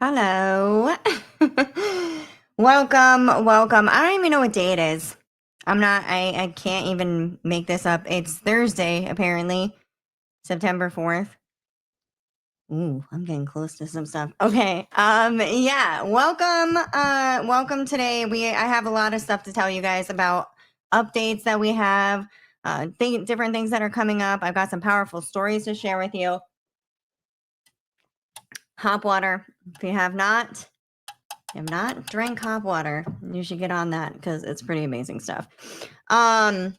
Hello. Welcome. I don't even know what day it is. I can't even make this up. It's Thursday, apparently. September 4th. Ooh, I'm getting close to some stuff. Okay. Yeah. Welcome today. I have a lot of stuff to tell you guys about updates that we have, different things that are coming up. I've got some powerful stories to share with you. Hop water. If you have not drank hop water, you should get on that because it's pretty amazing stuff. But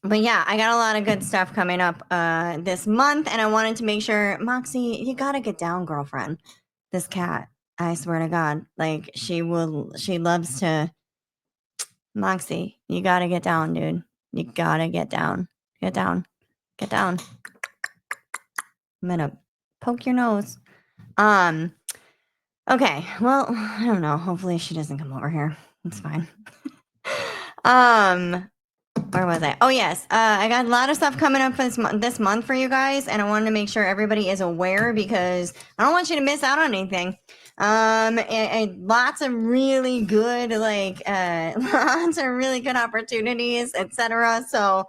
yeah, I got a lot of good stuff coming up this month, and I wanted to make sure, Moxie, you gotta get down, girlfriend. This cat, I swear to God, like she loves to. Moxie, you gotta get down, dude. You gotta get down. Get down. Get down. I'm gonna poke your nose. Okay, well, I don't know. Hopefully she doesn't come over here. It's fine. Where was I? Oh yes, I got a lot of stuff coming up this month for you guys, and I wanted to make sure everybody is aware because I don't want you to miss out on anything. And lots of really good, lots of really good opportunities, etc. So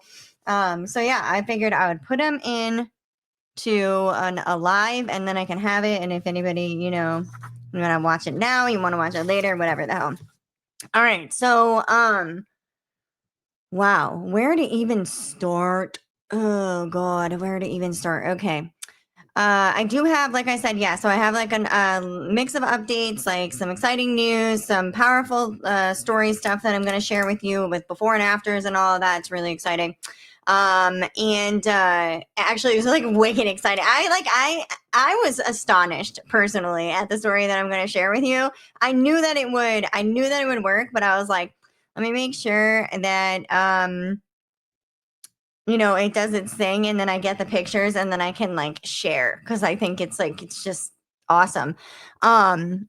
yeah, I figured I would put them in to a live, and then I can have it. And if anybody, you want to watch it now, you want to watch it later, whatever the hell. All right, so wow, where to even start? Oh God, where to even start? Okay. I do have, like I said, yeah, so I have like a mix of updates, like some exciting news, some powerful story stuff that I'm going to share with you with before and afters and all of that. It's really exciting. And actually it was like wicked exciting. I was astonished personally at the story that I'm going to share with you. I knew that it would work, but I was like, let me make sure that it does its thing, and then I get the pictures, and then I can like share because I think it's just awesome. I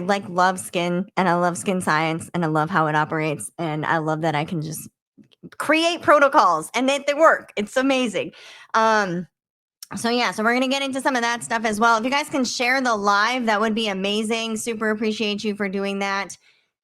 like love skin, and I love skin science, and I love how it operates, and I love that I can just create protocols and they work. It's amazing. So yeah, so we're going to get into some of that stuff as well. If you guys can share the live, that would be amazing. Super appreciate you for doing that.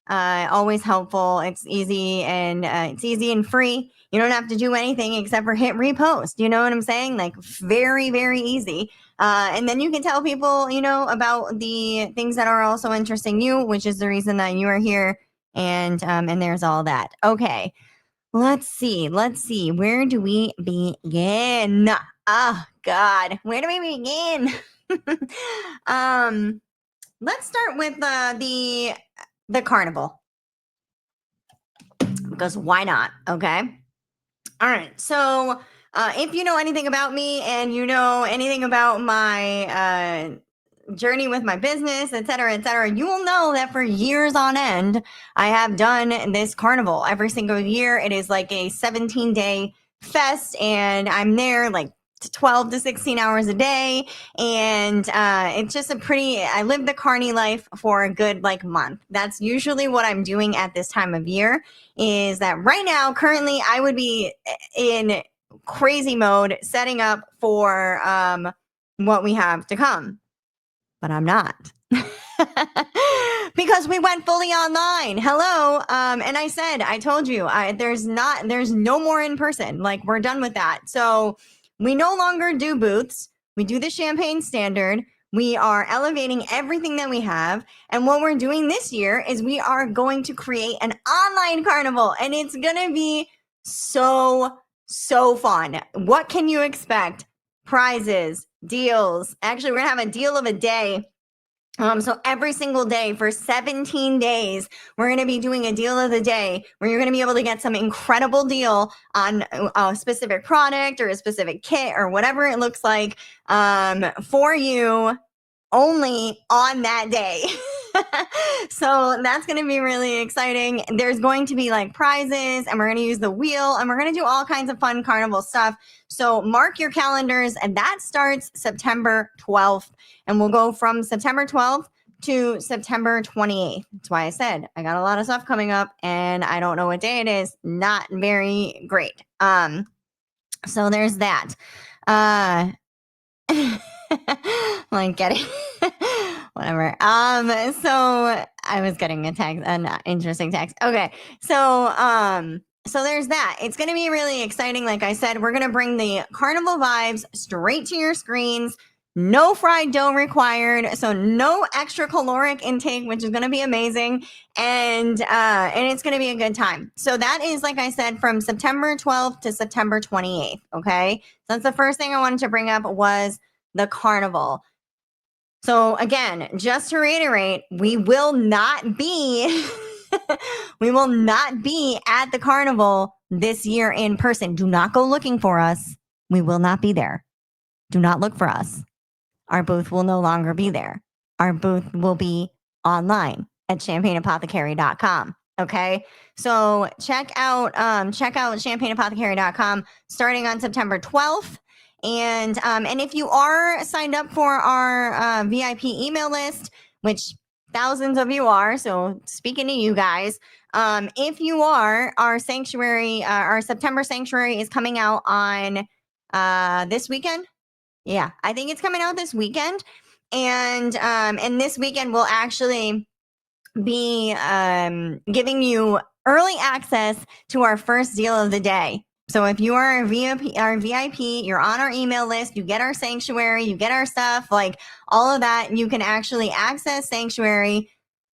Always helpful. It's easy and free. You don't have to do anything except for hit repost. You know what I'm saying? Like very, very easy. And then you can tell people, about the things that are also interesting you, which is the reason that you are here. And there's all that. Okay. Let's see. Where do we begin? Oh God. Where do we begin? Let's start with the carnival, because why not? Okay. All right. So if you know anything about me and you know anything about my journey with my business, etc., you will know that for years on end, I have done this carnival every single year. It is like a 17-day fest, and I'm there like 12 to 16 hours a day, and it's just I live the carny life for a good month. That's usually what I'm doing at this time of year. Is that right now currently I would be in crazy mode setting up for what we have to come, but I'm not. Because we went fully online. Hello. And I told you, there's no more in person. Like, we're done with that. So we no longer do booths. We do the Champagne Standard. We are elevating everything that we have. And what we're doing this year is we are going to create an online carnival, and it's going to be so fun. What can you expect? Prizes, deals. Actually, we're going to have a deal of a day. So every single day for 17 days, we're going to be doing a deal of the day where you're going to be able to get some incredible deal on a specific product or a specific kit or whatever it looks like for you only on that day. So that's going to be really exciting. There's going to be prizes, and we're going to use the wheel, and we're going to do all kinds of fun carnival stuff. So mark your calendars, and that starts September 12th, and we'll go from September 12th to September 28th. That's why I said I got a lot of stuff coming up, and I don't know what day it is. Not very great. So there's that. Getting Whatever. So I was getting a text, an interesting text. Okay. So there's that. It's going to be really exciting. Like I said, we're going to bring the carnival vibes straight to your screens. No fried dough required. So no extra caloric intake, which is going to be amazing. And it's going to be a good time. So that is, like I said, from September 12th to September 28th. Okay. So that's the first thing I wanted to bring up was the carnival. So again, just to reiterate, we will not be we will not be at the carnival this year in person. Do not go looking for us. We will not be there. Do not look for us. Our booth will no longer be there. Our booth will be online at champagneapothecary.com. Okay. So check out champagneapothecary.com starting on September 12th. And if you are signed up for our VIP email list, which thousands of you are, so speaking to you guys, if you are, our sanctuary, our September sanctuary is coming out on this weekend. Yeah, I think it's coming out this weekend, and this weekend we'll actually be giving you early access to our first deal of the day. So if you are a VIP, you're on our email list, you get our sanctuary, you get our stuff, like all of that, you can actually access sanctuary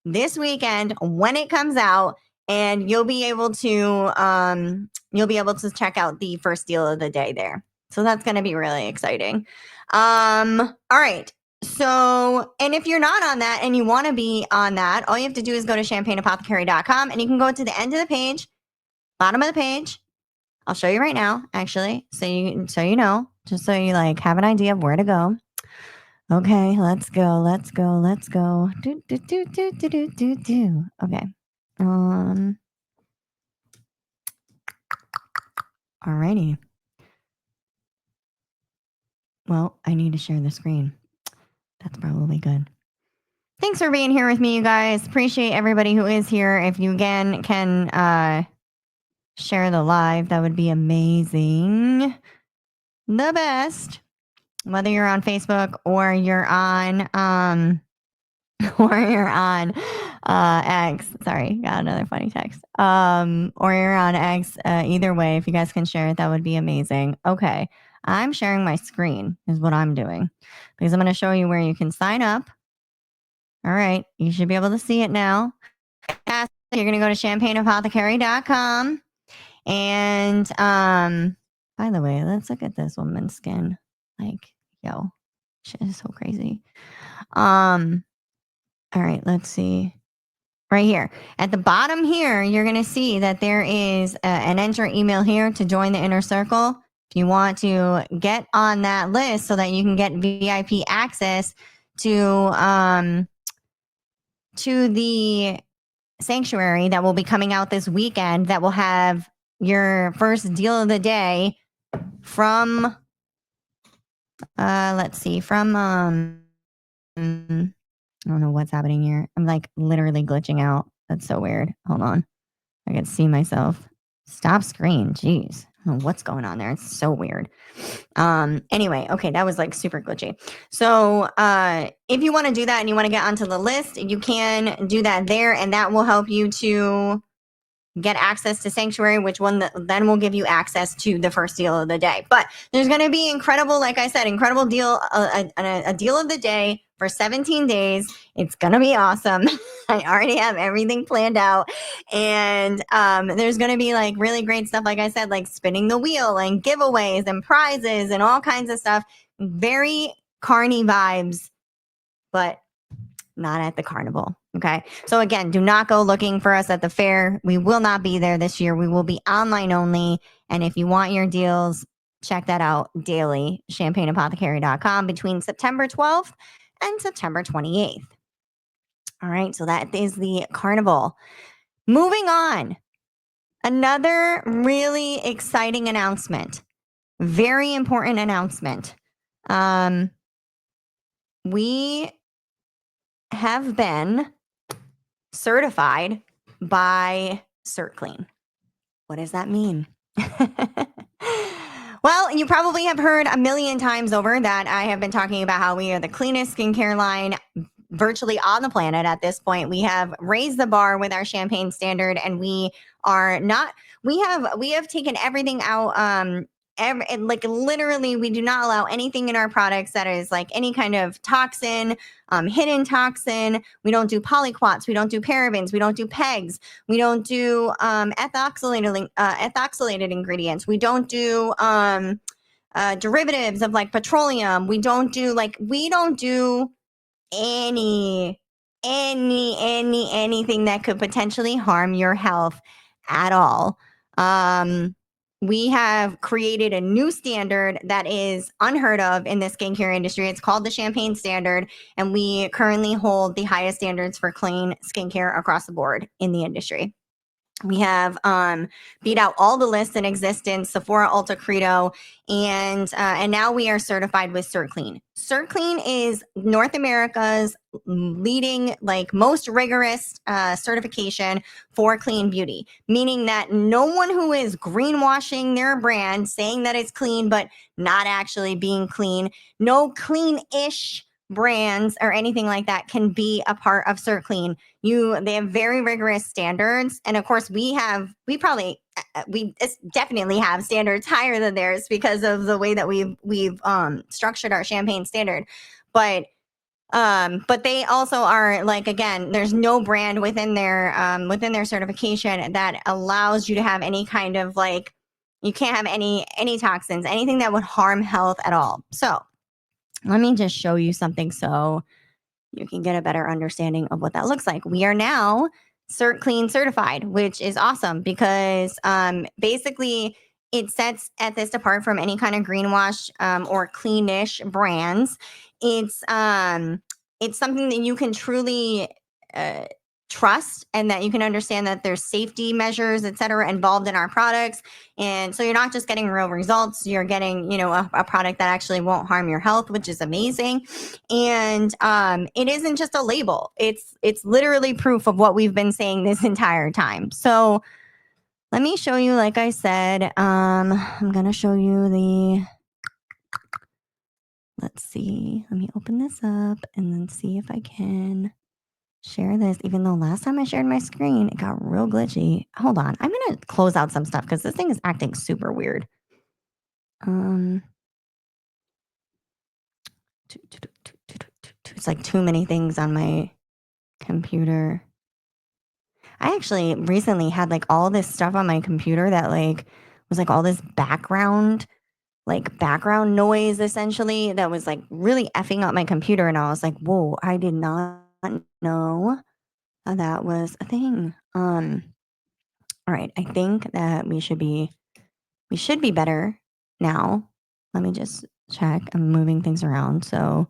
this weekend when it comes out, and you'll be able to check out the first deal of the day there. So that's going to be really exciting. All right. So, and if you're not on that and you want to be on that, all you have to do is go to champagneapothecary.com, and you can go to the end of the page, bottom of the page. I'll show you right now, actually, so you know, just so you like have an idea of where to go. Okay, let's go. Do. Okay. Alrighty. Well, I need to share the screen. That's probably good. Thanks for being here with me, you guys. Appreciate everybody who is here. If you again can share the live, that would be amazing. The best. Whether you're on Facebook or you're on X. Sorry, got another funny text. Or you're on X. Either way, if you guys can share it, that would be amazing. Okay. I'm sharing my screen is what I'm doing, because I'm going to show you where you can sign up. All right. You should be able to see it now. You're going to go to champagneapothecary.com. And by the way, let's look at this woman's skin. Like, yo, shit is so crazy. All right, let's see. Right here. At the bottom here, you're going to see that there is an enter email here to join the inner circle. If you want to get on that list so that you can get VIP access to the sanctuary that will be coming out this weekend, that will have your first deal of the day from let's see, from I don't know what's happening here. I'm like literally glitching out. That's so weird. Hold on. I can see myself. Stop screen. Jeez. I don't know what's going on there. It's so weird. Anyway, okay, that was like super glitchy. So if you want to do that and you want to get onto the list, you can do that there, and that will help you to get access to Sanctuary, which one then will give you access to the first deal of the day. But there's going to be incredible, like I said, incredible deal, a deal of the day for 17 days. It's going to be awesome. I already have everything planned out. And there's going to be like really great stuff, like I said, like spinning the wheel and giveaways and prizes and all kinds of stuff. Very carny vibes, but not at the carnival. Okay. So again, do not go looking for us at the fair. We will not be there this year. We will be online only. And if you want your deals, check that out daily, champagneapothecary.com, between September 12th and September 28th. All right. So that is the carnival. Moving on. Another really exciting announcement. Very important announcement. We have been certified by CertClean. What does that mean? Well, you probably have heard a million times over that I have been talking about how we are the cleanest skincare line virtually on the planet at this point. We have raised the bar with our champagne standard, and we are not. We have taken everything out. Like literally, we do not allow anything in our products that is like any kind of toxin, hidden toxin. We don't do polyquats. We don't do parabens. We don't do pegs. We don't do ethoxylated ingredients. We don't do derivatives of like petroleum. We don't do anything that could potentially harm your health at all. We have created a new standard that is unheard of in the skincare industry. It's called the Champagne Standard, and we currently hold the highest standards for clean skincare across the board in the industry. We have beat out all the lists in existence, Sephora, Ulta, Credo, and now we are certified with CertClean. CertClean is North America's leading, like most rigorous certification for clean beauty, meaning that no one who is greenwashing their brand, saying that it's clean but not actually being clean, no clean-ish brands or anything like that can be a part of CertClean. They have very rigorous standards, and of course we definitely have standards higher than theirs because of the way that we've structured our champagne standard. But they also are, like, again, there's no brand within their certification that allows you to have any kind of, like, you can't have any toxins, anything that would harm health at all. So let me just show you something so you can get a better understanding of what that looks like. We are now CertClean certified, which is awesome because basically it sets ETHYST apart from any kind of greenwash or cleanish brands. It's something that you can truly trust, and that you can understand that there's safety measures, et cetera, involved in our products. And so you're not just getting real results, you're getting, a product that actually won't harm your health, which is amazing. And it isn't just a label. It's literally proof of what we've been saying this entire time. So let me show you, like I said, I'm going to show you let's see, let me open this up and then see if I can share this, even though last time I shared my screen, it got real glitchy. Hold on. I'm going to close out some stuff because this thing is acting super weird. It's like too many things on my computer. I actually recently had like all this stuff on my computer that like was like all this background noise essentially that was like really effing up my computer. And I was like, whoa, I did not know that was a thing. All right, I think that we should be better now. Let me just check. I'm moving things around. So,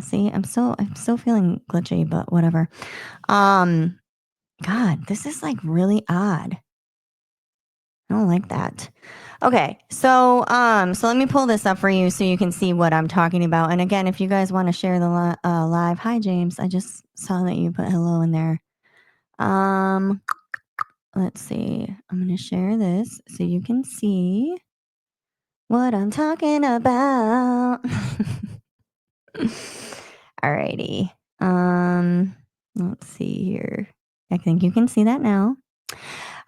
see, I'm still feeling glitchy, but whatever. God, this is like really odd. I don't like that. Okay, so let me pull this up for you so you can see what I'm talking about. And again, if you guys want to share the live, hi James, I just saw that you put hello in there. Let's see. I'm going to share this so you can see what I'm talking about. Alrighty. Let's see here. I think you can see that now.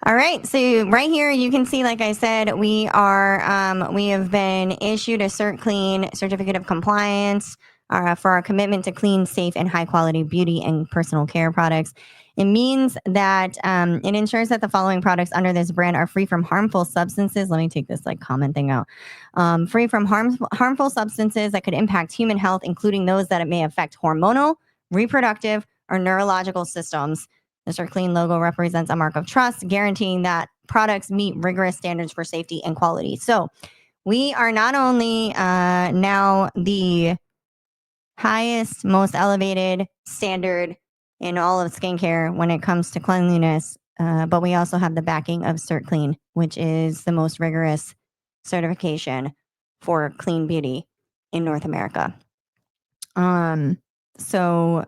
All right. So right here, you can see, like I said, we have been issued a CertClean certificate of compliance for our commitment to clean, safe, and high quality beauty and personal care products. It means that it ensures that the following products under this brand are free from harmful substances. Let me take this like comment thing out. Free from harmful substances that could impact human health, including those that it may affect hormonal, reproductive, or neurological systems. The CertClean logo represents a mark of trust, guaranteeing that products meet rigorous standards for safety and quality. So we are not only now the highest, most elevated standard in all of skincare when it comes to cleanliness, but we also have the backing of CertClean, which is the most rigorous certification for clean beauty in North America. So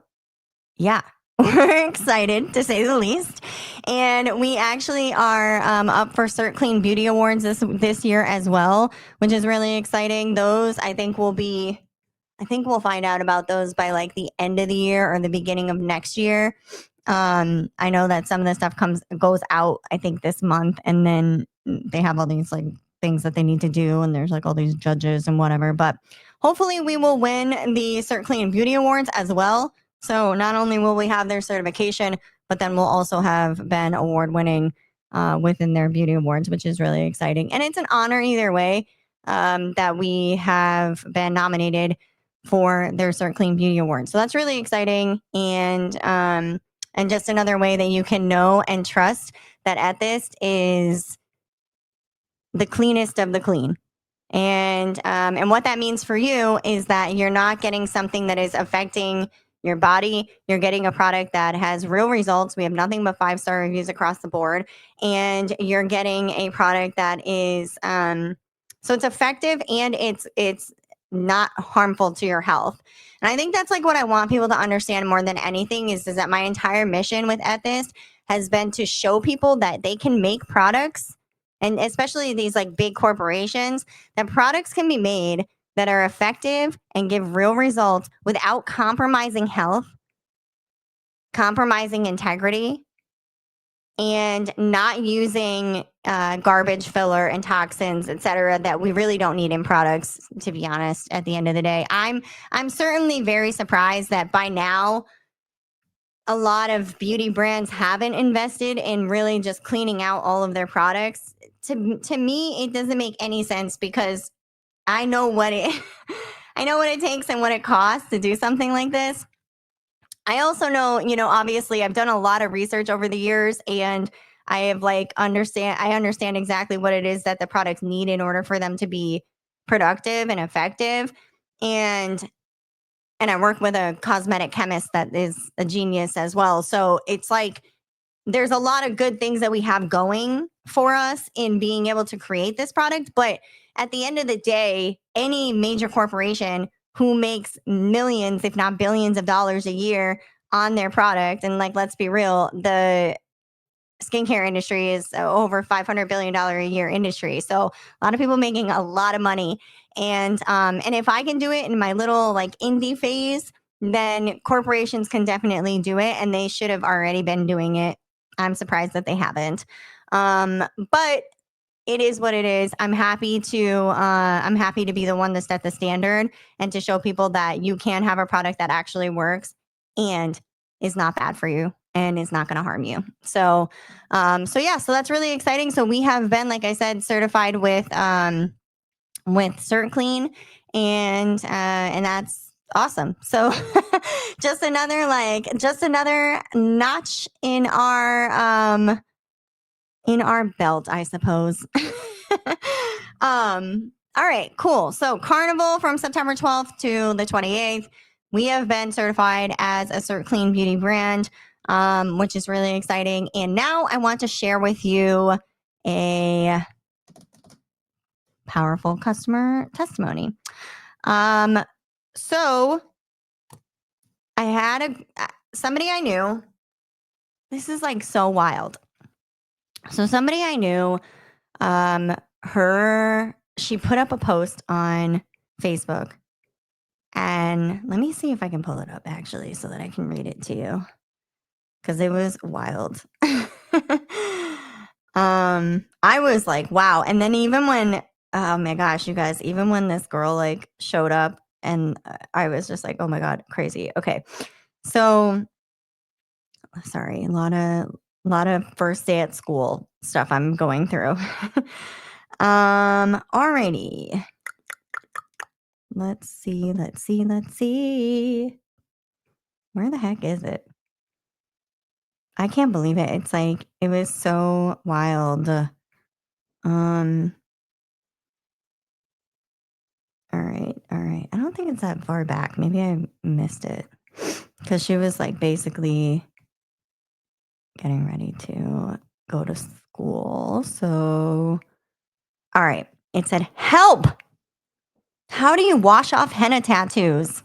yeah, we're excited to say the least. And we actually are up for CertClean Beauty Awards this year as well, which is really exciting. Those I think will be I think we'll find out about those by like the end of the year or the beginning of next year. I know that some of the stuff goes out, I think, this month, and then they have all these like things that they need to do, and there's like all these judges and whatever. But hopefully, we will win the CertClean Beauty Awards as well. So not only will we have their certification, but then we'll also have been award winning within their beauty awards, which is really exciting. And it's an honor either way that we have been nominated for their CertClean Beauty Awards. So that's really exciting. And just another way that you can know and trust that ETHYST is the cleanest of the clean. And what that means for you is that you're not getting something that is affecting your body. You're getting a product that has real results. We have nothing but 5-star reviews across the board. And you're getting a product that is so it's effective and it's not harmful to your health. And I think that's like what I want people to understand more than anything is that my entire mission with ETHYST has been to show people that they can make products, and especially these like big corporations, that products can be made that are effective and give real results without compromising health, compromising integrity, and not using garbage filler and toxins, etc., that we really don't need in products, to be honest, at the end of the day. I'm certainly very surprised that by now a lot of beauty brands haven't invested in really just cleaning out all of their products. To me, it doesn't make any sense because I know what it I know what it takes and what it costs to do something like this. I also know, obviously I've done a lot of research over the years, and I have I understand exactly what it is that the products need in order for them to be productive and effective. And I work with a cosmetic chemist that is a genius as well. So it's like there's a lot of good things that we have going for us in being able to create this product. But at the end of the day, any major corporation who makes millions, if not billions of dollars a year on their product, and like, let's be real, the skincare industry is over $500 billion a year industry. So a lot of people making a lot of money. And if I can do it in my little like indie phase, then corporations can definitely do it, and they should have already been doing it. I'm surprised that they haven't. But it is what it is. I'm happy to be the one to set the standard and to show people that you can have a product that actually works and is not bad for you and is not going to harm you. So that's really exciting. So we have been, like I said, certified with CertClean, and that's awesome. So just another notch in our belt, I suppose. All right, cool. So Carnival from September 12th to the 28th, we have been certified as a CertClean beauty brand, which is really exciting. And now I want to share with you a powerful customer testimony. So I had somebody I knew. This is like so wild. So somebody I knew, she put up a post on Facebook, and let me see if I can pull it up actually so that I can read it to you, because it was wild. I was like, wow. And then even when, oh my gosh, you guys, even when this girl like showed up, and I was just like, oh my God, crazy. Okay. So sorry, a lot of first day at school stuff I'm going through. Alrighty. Let's see. Where the heck is it? I can't believe it. It's like, it was so wild. All right. I don't think it's that far back. Maybe I missed it. Because she was like basically getting ready to go to school. So, all right. It said, help! How do you wash off henna tattoos?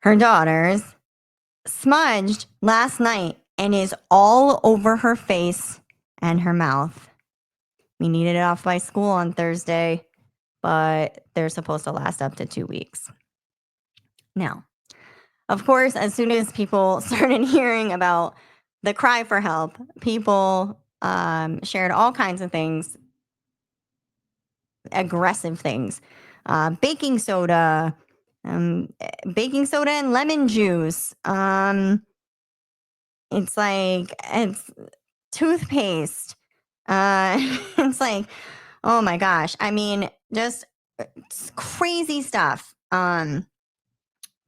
Her daughter's smudged last night and is all over her face and her mouth. We needed it off by school on Thursday, but they're supposed to last up to 2 weeks. Now, of course, as soon as people started hearing about the cry for help, people shared all kinds of things, aggressive things, baking soda, baking soda and lemon juice. It's like it's toothpaste. It's like, oh my gosh. I mean, just crazy stuff.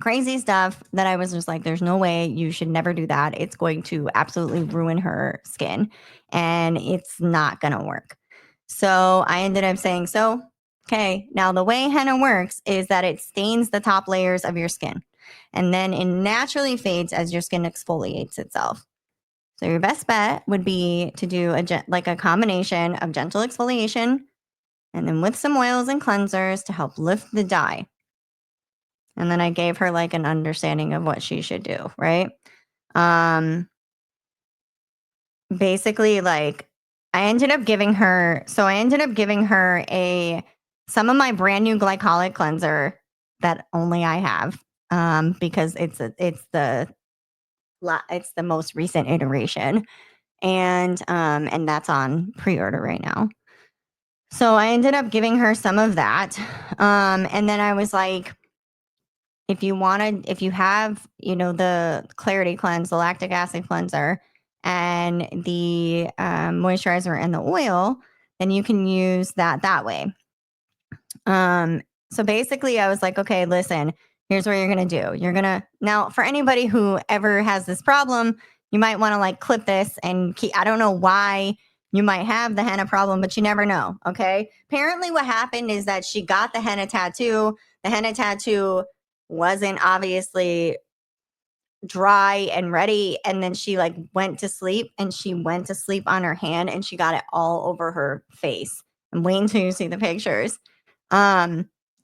Crazy stuff that I was just like, there's no way, you should never do that. It's going to absolutely ruin her skin and it's not going to work. So I ended up saying, so, okay, now the way henna works is that it stains the top layers of your skin and then it naturally fades as your skin exfoliates itself. So your best bet would be to do a combination of gentle exfoliation and then with some oils and cleansers to help lift the dye. And then I gave her like an understanding of what she should do, right? Basically, like I ended up giving her some of my brand new glycolic cleanser that only I have, because it's the most recent iteration, and that's on pre-order right now. So I ended up giving her some of that, and then I was like, if you have, the Clarity Cleanse, the lactic acid cleanser, and the moisturizer and the oil, then you can use that way. So basically, I was like, okay, listen, here's what you're going to do. Now, for anybody who ever has this problem, you might want to like clip this and I don't know why you might have the henna problem, but you never know. Okay. Apparently what happened is that she got the henna tattoo. The henna tattoo wasn't obviously dry and ready. And then she like went to sleep on her hand and she got it all over her face. I'm waiting until you see the pictures.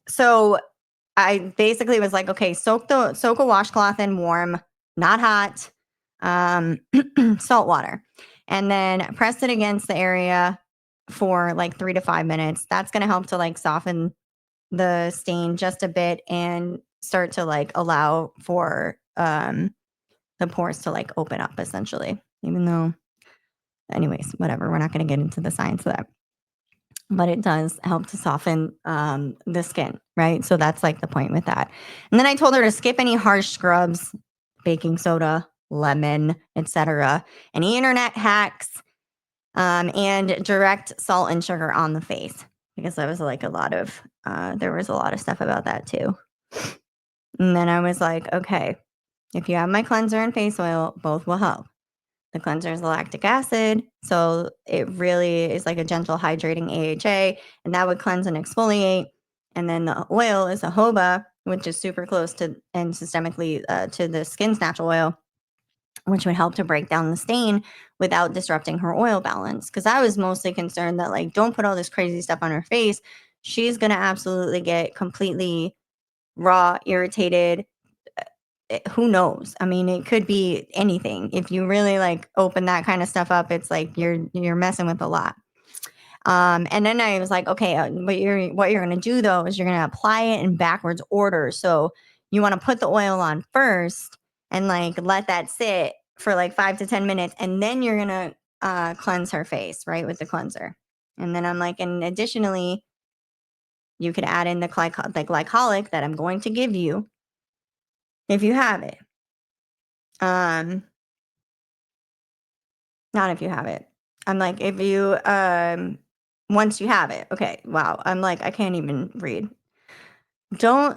So I basically was like, okay, soak a washcloth in warm, not hot, salt water, and then press it against the area for like 3 to 5 minutes. That's going to help to like soften the stain just a bit and start to like allow for the pores to like open up essentially, even though anyways, whatever, we're not going to get into the science of that, but it does help to soften the skin, right? So that's like the point with that. And then I told her to skip any harsh scrubs, baking soda, lemon, etc., any internet hacks, and direct salt and sugar on the face, because there was like there was a lot of stuff about that too. And then I was like, okay, if you have my cleanser and face oil, both will help. The cleanser is the lactic acid, so it really is like a gentle hydrating AHA, and that would cleanse and exfoliate. And then the oil is a jojoba, which is super close to and systemically to the skin's natural oil, which would help to break down the stain without disrupting her oil balance. Because I was mostly concerned that like, don't put all this crazy stuff on her face. She's gonna absolutely get completely raw, irritated. Who knows? I mean, it could be anything. If you really like open that kind of stuff up, it's like you're messing with a lot. And then I was like, okay, what you're going to do though is you're going to apply it in backwards order. So you want to put the oil on first and like let that sit for like 5 to 10 minutes, and then you're going to cleanse her face, right, with the cleanser. And then I'm like, and additionally, you could add in the glycolic that I'm going to give you if you have it. Not if you have it. I'm like, if you once you have it. Okay, wow. I'm like, I can't even read. I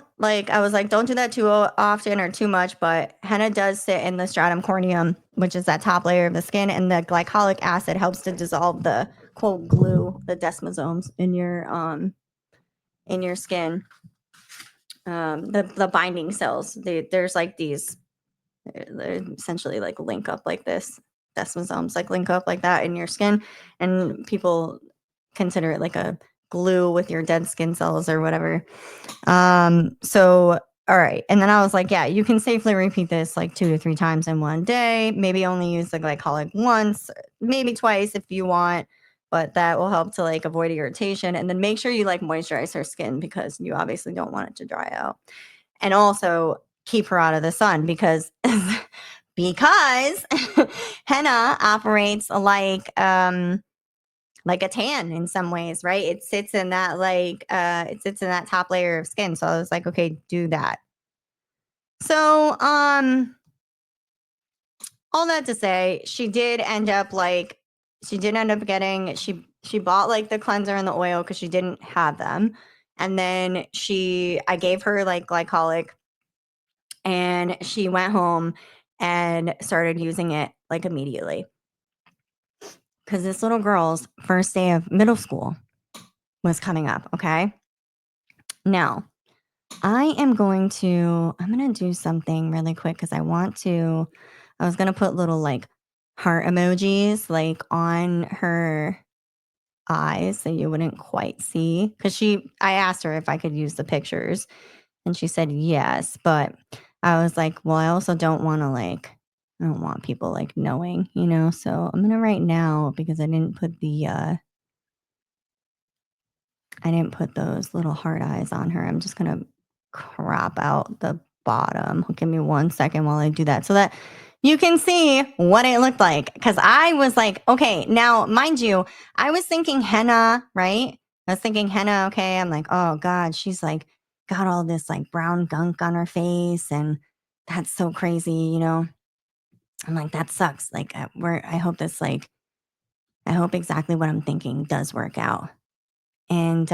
was like, don't do that too often or too much, but henna does sit in the stratum corneum, which is that top layer of the skin, and the glycolic acid helps to dissolve the quote glue, the desmosomes in your skin. The binding cells. There's like these, they essentially like link up like this. Desmosomes like link up like that in your skin, and people consider it like a glue with your dead skin cells or whatever. So all right, and then I was like, yeah, you can safely repeat this like 2 to 3 times in one day. Maybe only use the glycolic once, maybe twice if you want, but that will help to like avoid irritation. And then make sure you like moisturize her skin because you obviously don't want it to dry out. And also keep her out of the sun because because henna operates like a tan in some ways, right? It sits in that it sits in that top layer of skin. So I was like, okay, do that. So all that to say, she did end up getting she bought like the cleanser and the oil because she didn't have them. And then I gave her like glycolic and she went home and started using it like immediately. Because this little girl's first day of middle school was coming up, okay? Now, I'm going to do something really quick because I was going to put little like heart emojis like on her eyes so you wouldn't quite see. Because I asked her if I could use the pictures and she said yes. But I was like, well, I also don't want to I don't want people like knowing, so I'm going to write now because I didn't put those little heart eyes on her. I'm just going to crop out the bottom. Give me 1 second while I do that so that you can see what it looked like. Because I was like, okay, now, mind you, I was thinking henna, right? I was thinking henna, okay. I'm like, oh God, she's like got all this like brown gunk on her face. And that's so crazy, I'm like, that sucks. Like, I hope I hope exactly what I'm thinking does work out. And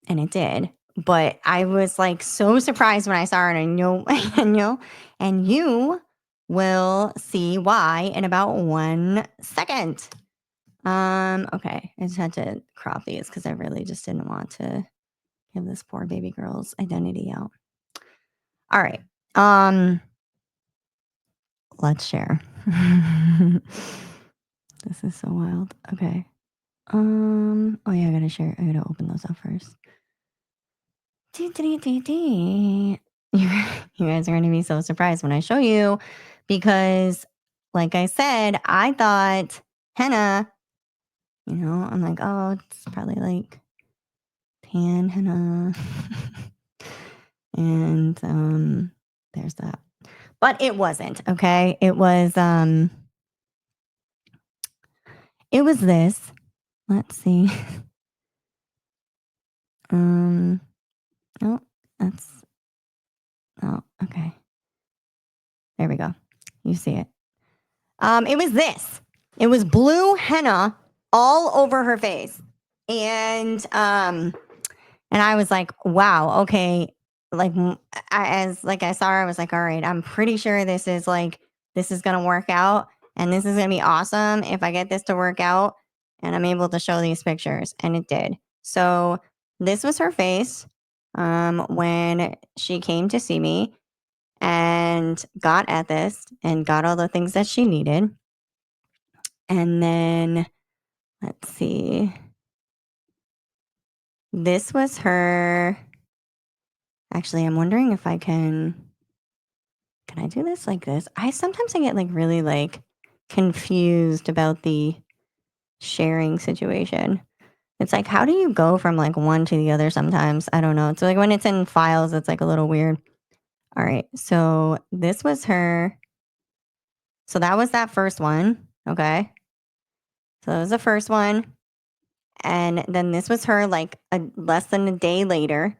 it did. But I was like so surprised when I saw her, and I know, and you will see why in about 1 second. Okay, I just had to crop these because I really just didn't want to give this poor baby girl's identity out. All right. Let's share. This is so wild. Okay. Oh yeah, I gotta share. I gotta open those up first. You guys are going to be so surprised when I show you because, like I said, I thought henna, I'm like, oh, it's probably like tan henna. And there's that. But it wasn't, okay? It was this. Let's see. Oh, okay. There we go. You see it. It was this. It was blue henna all over her face. And I was like, wow, okay. Like I saw her, I was like, all right, I'm pretty sure this is gonna work out and this is gonna be awesome if I get this to work out and I'm able to show these pictures. And it did. So this was her face when she came to see me and got at this and got all the things that she needed. And then let's see. This was her. Actually, I'm wondering if I can I do this like this? Sometimes I get like really like confused about the sharing situation. It's like, how do you go from like one to the other sometimes? I don't know. It's like when it's in files, it's like a little weird. All right. So this was her. So that was that first one. Okay. So that was the first one. And then this was her like less than a day later.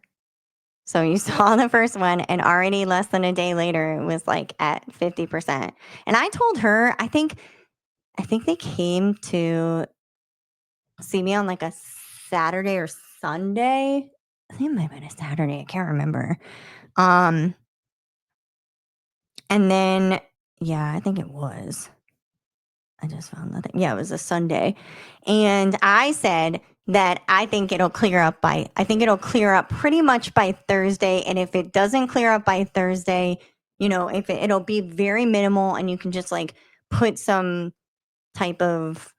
So you saw the first one and already less than a day later, it was like at 50%. And I told her, I think they came to see me on like a Saturday or Sunday. I think it might have been a Saturday. I can't remember. And then, yeah, I think it was. I just found nothing. Yeah, it was a Sunday. And I said that I think it'll clear up pretty much by Thursday. And if it doesn't clear up by Thursday, if it'll be very minimal and you can just like put some type of,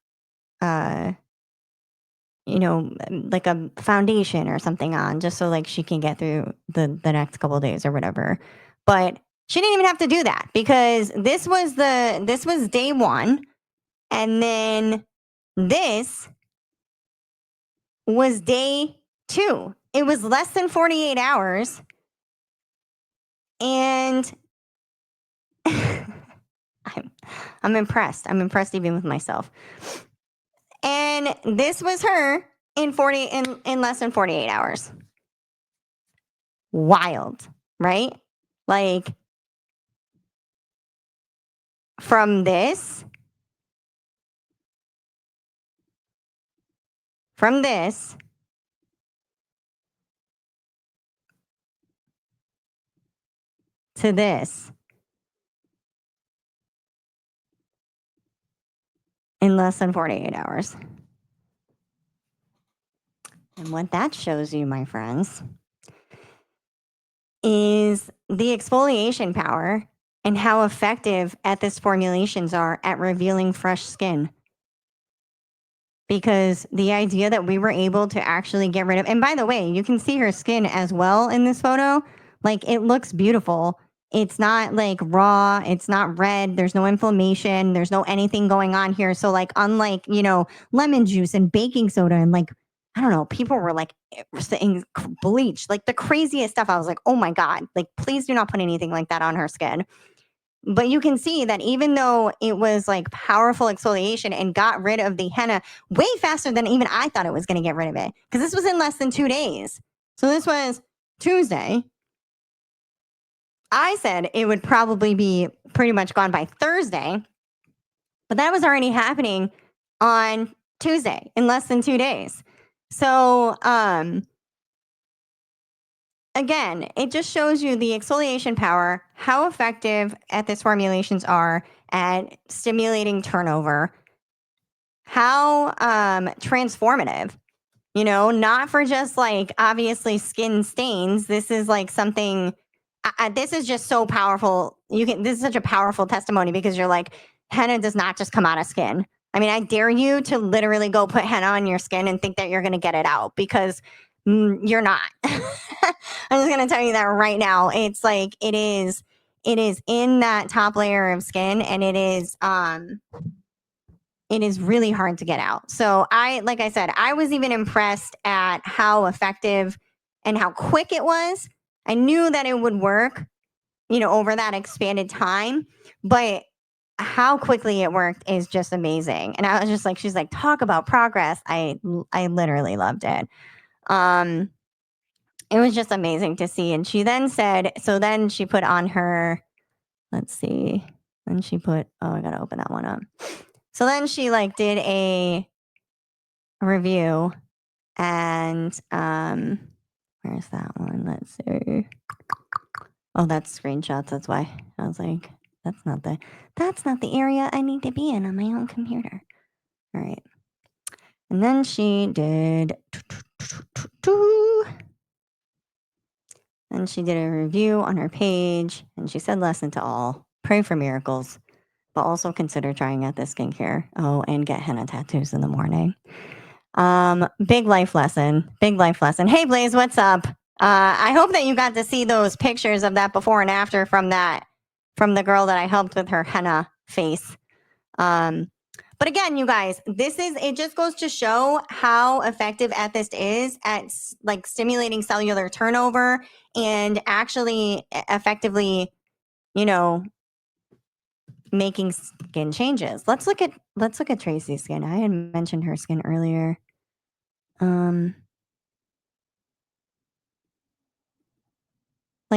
like a foundation or something on just so like she can get through the next couple of days or whatever. But she didn't even have to do that because this was day one. And then This was day 2. It was less than 48 hours. And I'm impressed. I'm impressed even with myself. And this was her in less than 48 hours. Wild, right? Like from this to this in less than 48 hours. And what that shows you, my friends, is the exfoliation power and how effective ETHYST formulations are at revealing fresh skin. Because the idea that we were able to actually get rid of, and by the way, you can see her skin as well in this photo. Like, it looks beautiful. It's not like raw. It's not red. There's no inflammation. There's no anything going on here. So like, unlike, lemon juice and baking soda and like, I don't know, people were like saying bleach, like the craziest stuff. I was like, oh my God, like, please do not put anything like that on her skin. But you can see that even though it was like powerful exfoliation and got rid of the henna way faster than even I thought it was going to get rid of it, because this was in less than 2 days. So this was Tuesday. I said it would probably be pretty much gone by Thursday, but that was already happening on Tuesday in less than 2 days. So, again, it just shows you the exfoliation power, how effective ETHYST formulations are at stimulating turnover, how transformative, not for just like obviously skin stains. This is like something, this is just so powerful. This is such a powerful testimony because you're like, henna does not just come out of skin. I mean, I dare you to literally go put henna on your skin and think that you're going to get it out, because you're not. I'm just going to tell you that right now. It's like, it is in that top layer of skin, and it is really hard to get out. So like I said, I was even impressed at how effective and how quick it was. I knew that it would work, over that expanded time, but how quickly it worked is just amazing. And I was just like, she's like, talk about progress. I literally loved it. It was just amazing to see. And she then said, so then she put on her, let's see, then she put, oh, I got to open that one up. So then she like did a review, and where's that one? Let's see. Oh, that's screenshots. That's why I was like, that's not the area I need to be in on my own computer. All right. And then she did, and she did a review on her page, and she said, listen to all, pray for miracles, but also consider trying out this skincare. Oh, and get henna tattoos in the morning. Big life lesson. Hey, Blaze, what's up? I hope that you got to see those pictures of that before and after from the girl that I helped with her henna face. But again, you guys, it just goes to show how effective ETHYST is at like stimulating cellular turnover and actually effectively, making skin changes. Let's look at Tracy's skin. I had mentioned her skin earlier. Like,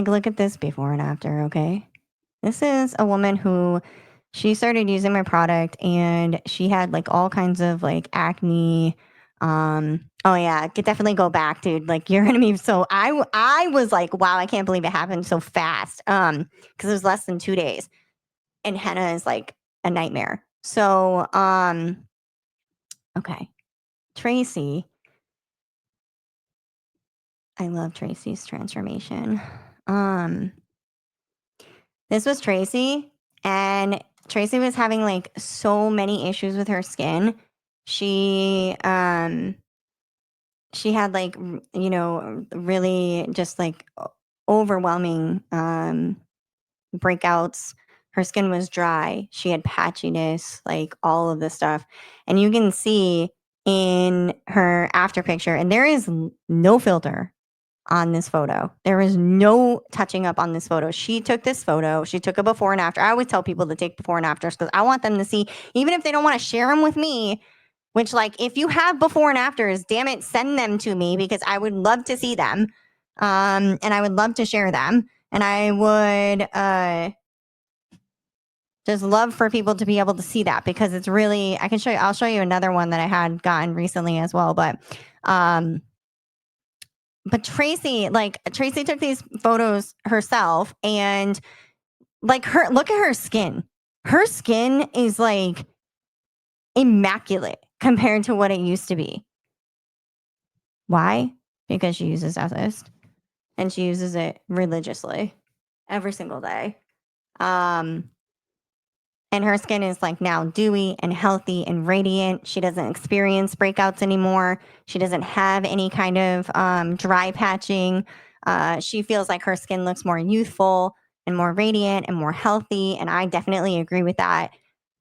look at this before and after, okay? This is a woman who, she started using my product and she had like all kinds of like acne. Oh yeah, could definitely go back, dude. Like, you're gonna be so, I was like, wow, I can't believe it happened so fast. Because it was less than 2 days. And henna is like a nightmare. So, okay. Tracy. I love Tracy's transformation. This was Tracy, and Tracy was having like so many issues with her skin. She had like really just like overwhelming breakouts her skin was dry. She had patchiness, like all of this stuff. And you can see in her after picture, and there is no filter on this photo. There is no touching up on this photo. She took this photo. She took a before and after. I always tell people to take before and afters because I want them to see, even if they don't want to share them with me, which, like, if you have before and afters, damn it, send them to me because I would love to see them. And I would love to share them. And I would just love for people to be able to see that because it's really, I can show you, I'll show you another one that I had gotten recently as well. But Tracy took these photos herself and like look at her skin. Her skin is like immaculate compared to what it used to be. Why? Because she uses ETHYST and she uses it religiously every single day. And her skin is like now dewy and healthy and radiant. She doesn't experience breakouts anymore. She doesn't have any kind of dry patching. She feels like her skin looks more youthful and more radiant and more healthy. And I definitely agree with that.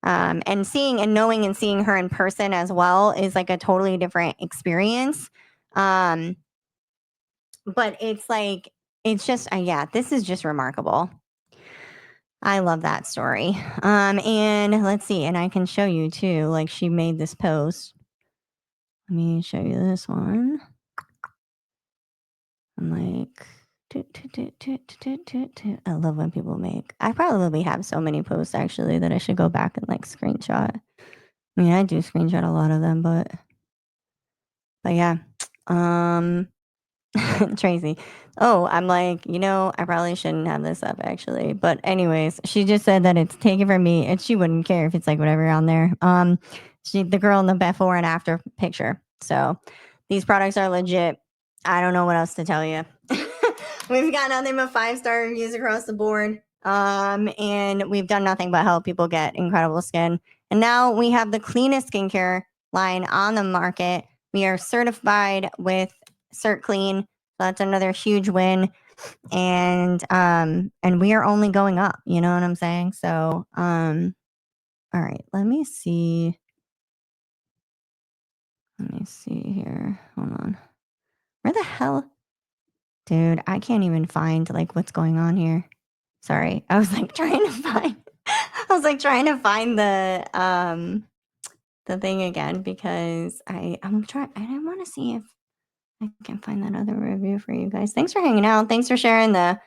And seeing and knowing and seeing her in person as well is like a totally different experience. But it's like, it's just, yeah, this is just remarkable. I love that story. And let's see, and I can show you too, like she made this post. Let me show you this one. I'm like, I love when people make, I probably have so many posts actually that I should go back and like screenshot. I mean, I do screenshot a lot of them, but yeah. Tracy. Oh, I'm like, I probably shouldn't have this up actually. But anyways, she just said that it's taken from me and she wouldn't care if it's like whatever on there. The girl in the before and after picture. So these products are legit. I don't know what else to tell you. We've got nothing but 5-star reviews across the board. And we've done nothing but help people get incredible skin. And now we have the cleanest skincare line on the market. We are certified with CertClean. So that's another huge win. And we are only going up, you know what I'm saying? So all right, let me see here. Hold on. Where the hell? Dude, I can't even find like what's going on here. Sorry. I was like trying to find the thing again because I want to see if I can find that other review for you guys. Thanks for hanging out. Thanks for sharing the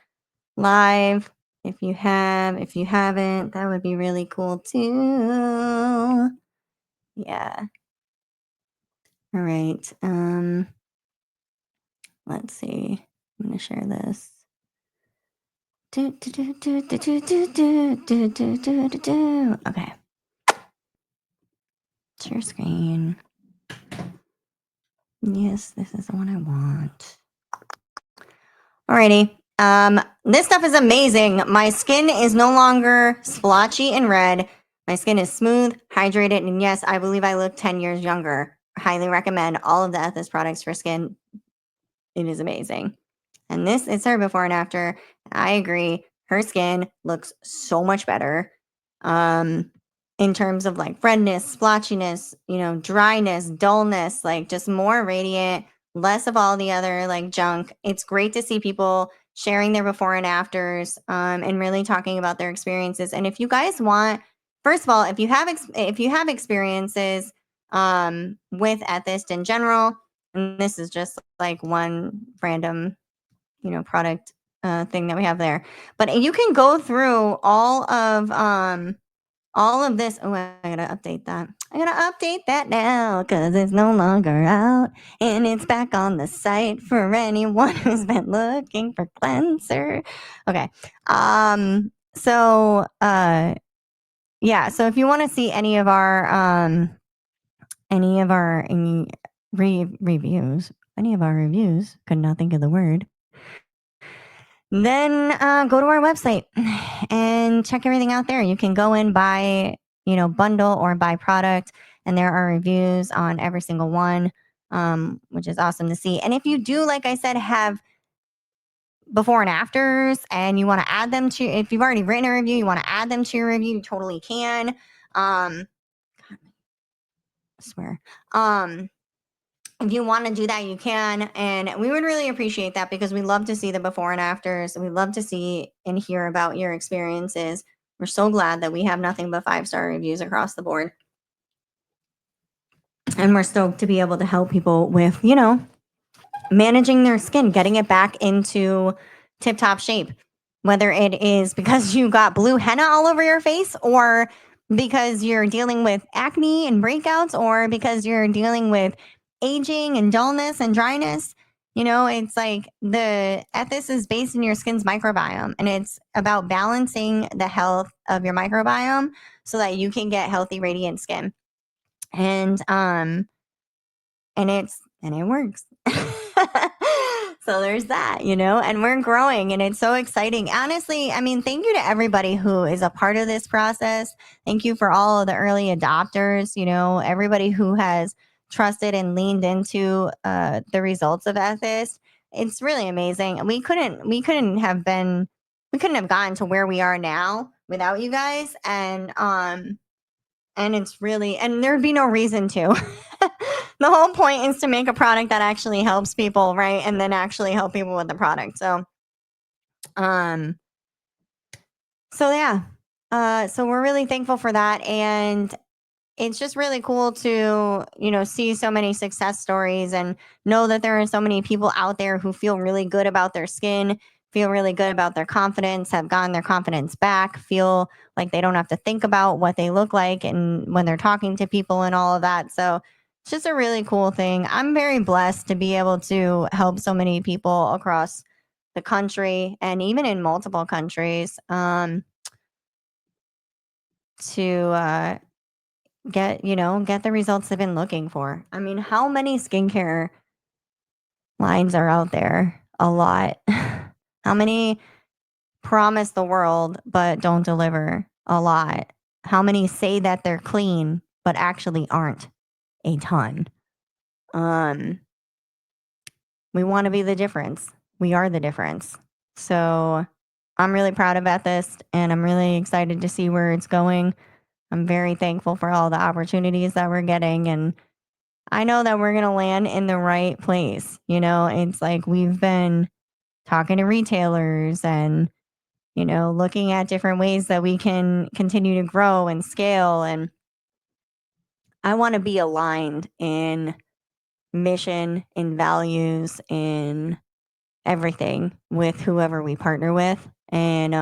live. If you haven't, that would be really cool too. Yeah. All right. Let's see. I'm gonna share this. Okay. Share screen. Yes, this is the one I want. Alrighty. This stuff is amazing. My skin is no longer splotchy and red. My skin is smooth, hydrated, and yes, I believe I look 10 years younger. Highly recommend all of the ETHYST products for skin. It is amazing. And this is her before and after. I agree. Her skin looks so much better. In terms of like redness, splotchiness, dryness, dullness, like just more radiant, less of all the other like junk. It's great to see people sharing their before and afters and really talking about their experiences. And if you guys want, first of all, if you have experiences with ETHYST in general, and this is just like one random product thing that we have there, but you can go through all of this. Oh, I gotta update that. I gotta update that now because it's no longer out and it's back on the site for anyone who's been looking for cleanser. Okay. So yeah. So if you want to see any of our reviews, could not think of the word. Then go to our website and check everything out there. You can go and buy, bundle or buy product, and there are reviews on every single one, which is awesome to see. And if you do, like I said, have before and afters and you want to add them to, if you've already written a review, you want to add them to your review, you totally can. I swear. If you want to do that, you can. And we would really appreciate that because we love to see the before and afters. We love to see and hear about your experiences. We're so glad that we have nothing but 5-star reviews across the board. And we're stoked to be able to help people with, you know, managing their skin, getting it back into tip-top shape. Whether it is because you got blue henna all over your face, or because you're dealing with acne and breakouts, or because you're dealing with aging and dullness and dryness. You know, it's like the ETHYST is based in your skin's microbiome, and it's about balancing the health of your microbiome so that you can get healthy, radiant skin. And it works. So there's that, you know, and we're growing and it's so exciting. Honestly, I mean, thank you to everybody who is a part of this process. Thank you for all of the early adopters, you know, everybody who has trusted and leaned into the results of ETHYST. It's really amazing. We couldn't have gotten to where we are now without you guys. And it's really, and there'd be no reason to. The whole point is to make a product that actually helps people, right? And then actually help people with the product. So yeah. So we're really thankful for that. And it's just really cool to, you know, see so many success stories and know that there are so many people out there who feel really good about their skin, feel really good about their confidence, have gotten their confidence back, feel like they don't have to think about what they look like and when they're talking to people and all of that. So it's just a really cool thing. I'm very blessed to be able to help so many people across the country and even in multiple countries to get the results they've been looking for. I mean, how many skincare lines are out there? A lot. How many promise the world but don't deliver? A lot. How many say that they're clean but actually aren't? A ton. We want to be the difference. We are the difference. So I'm really proud of ETHYST and I'm really excited to see where it's going. I'm very thankful for all the opportunities that we're getting, and I know that we're going to land in the right place. You know, it's like we've been talking to retailers and, you know, looking at different ways that we can continue to grow and scale. And I want to be aligned in mission, in values, in everything with whoever we partner with. And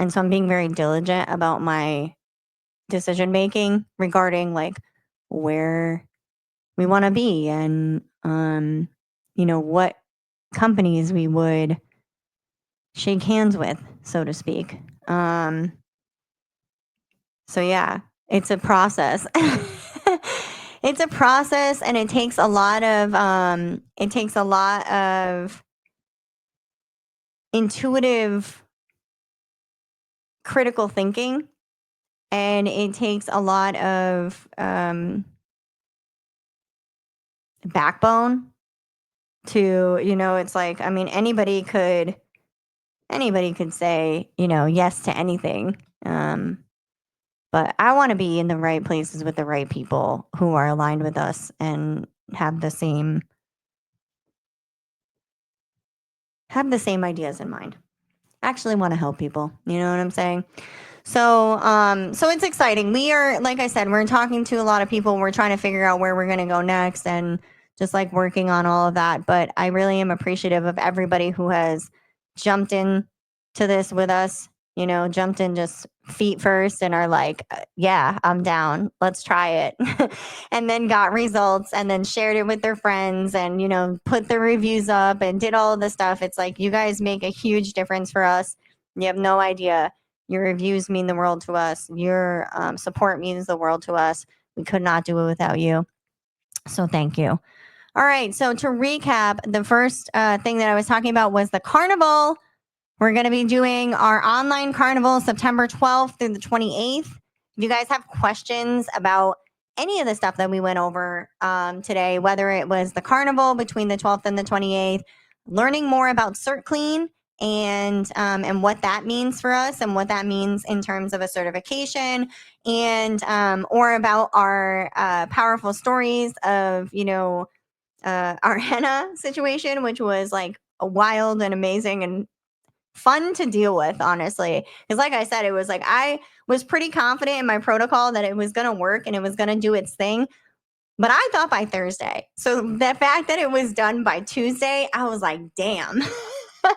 so I'm being very diligent about my decision making regarding like where we want to be and you know, what companies we would shake hands with, so to speak. So yeah, it's a process. It's a process, and it takes a lot of intuitive critical thinking, and it takes a lot of backbone to, you know, it's like, I mean, anybody could say, you know, yes to anything. But I want to be in the right places with the right people who are aligned with us and have the same ideas in mind. Actually want to help people. You know what I'm saying? So it's exciting. We are, like I said, we're talking to a lot of people. We're trying to figure out where we're going to go next and just like working on all of that. But I really am appreciative of everybody who has jumped in to this with us, you know, jumped in just feet first and are like, yeah, I'm down. Let's try it. And then got results and then shared it with their friends and, you know, put the reviews up and did all of the stuff. It's like, you guys make a huge difference for us. You have no idea. Your reviews mean the world to us. Your support means the world to us. We could not do it without you. So thank you. All right. So to recap, the first thing that I was talking about was the carnival. We're going to be doing our online carnival September 12th through the 28th. If you guys have questions about any of the stuff that we went over today, whether it was the carnival between the 12th and the 28th, learning more about CertClean and what that means for us and what that means in terms of a certification and or about our powerful stories of, our henna situation, which was like a wild and amazing and fun to deal with, honestly. Because, like I said, it was like I was pretty confident in my protocol that it was going to work and it was going to do its thing. But I thought by Thursday. So the fact that it was done by Tuesday, I was like, damn. I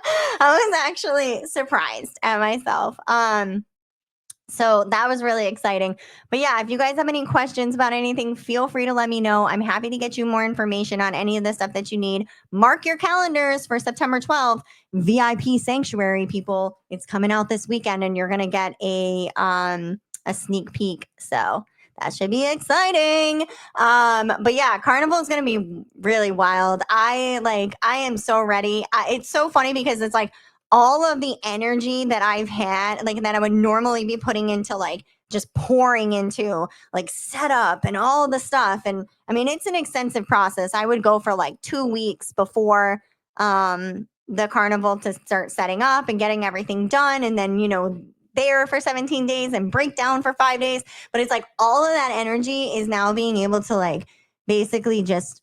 was actually surprised at myself. So that was really exciting. But yeah, if you guys have any questions about anything, feel free to let me know. I'm happy to get you more information on any of the stuff that you need. Mark your calendars for September 12th. VIP Sanctuary, people. It's coming out this weekend and you're going to get a sneak peek. So that should be exciting. But yeah, Carnival is going to be really wild. I am so ready. It's so funny because it's like all of the energy that I've had, like that I would normally be putting into like just pouring into like setup and all the stuff. And I mean, it's an extensive process. I would go for like 2 weeks before the carnival to start setting up and getting everything done. And then, there for 17 days and break down for 5 days. But it's like all of that energy is now being able to like basically just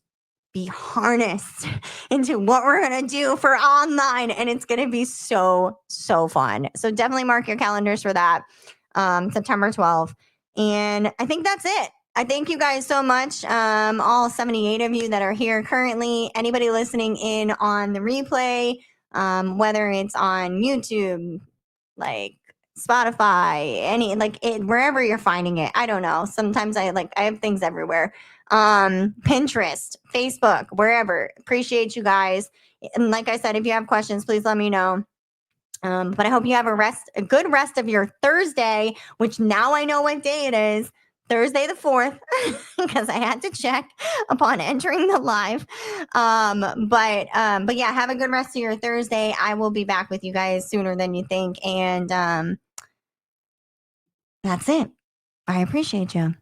be harnessed into what we're going to do for online. And it's going to be so, so fun. So definitely mark your calendars for that, September 12th. And I think that's it. I thank you guys so much. All 78 of you that are here currently, anybody listening in on the replay, whether it's on YouTube, like Spotify, wherever you're finding it. I don't know. Sometimes I have things everywhere. Pinterest, Facebook, wherever. Appreciate you guys. And like I said, if you have questions, please let me know. But I hope you have a good rest of your Thursday, which now I know what day it is. Thursday the 4th, because I had to check upon entering the live. But yeah, have a good rest of your Thursday. I will be back with you guys sooner than you think. And that's it. I appreciate you.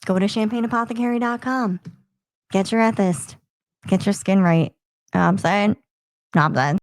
Go to champagneapothecary.com. Get your ETHYST. Get your skin right. You know what I'm saying? No, I'm saying.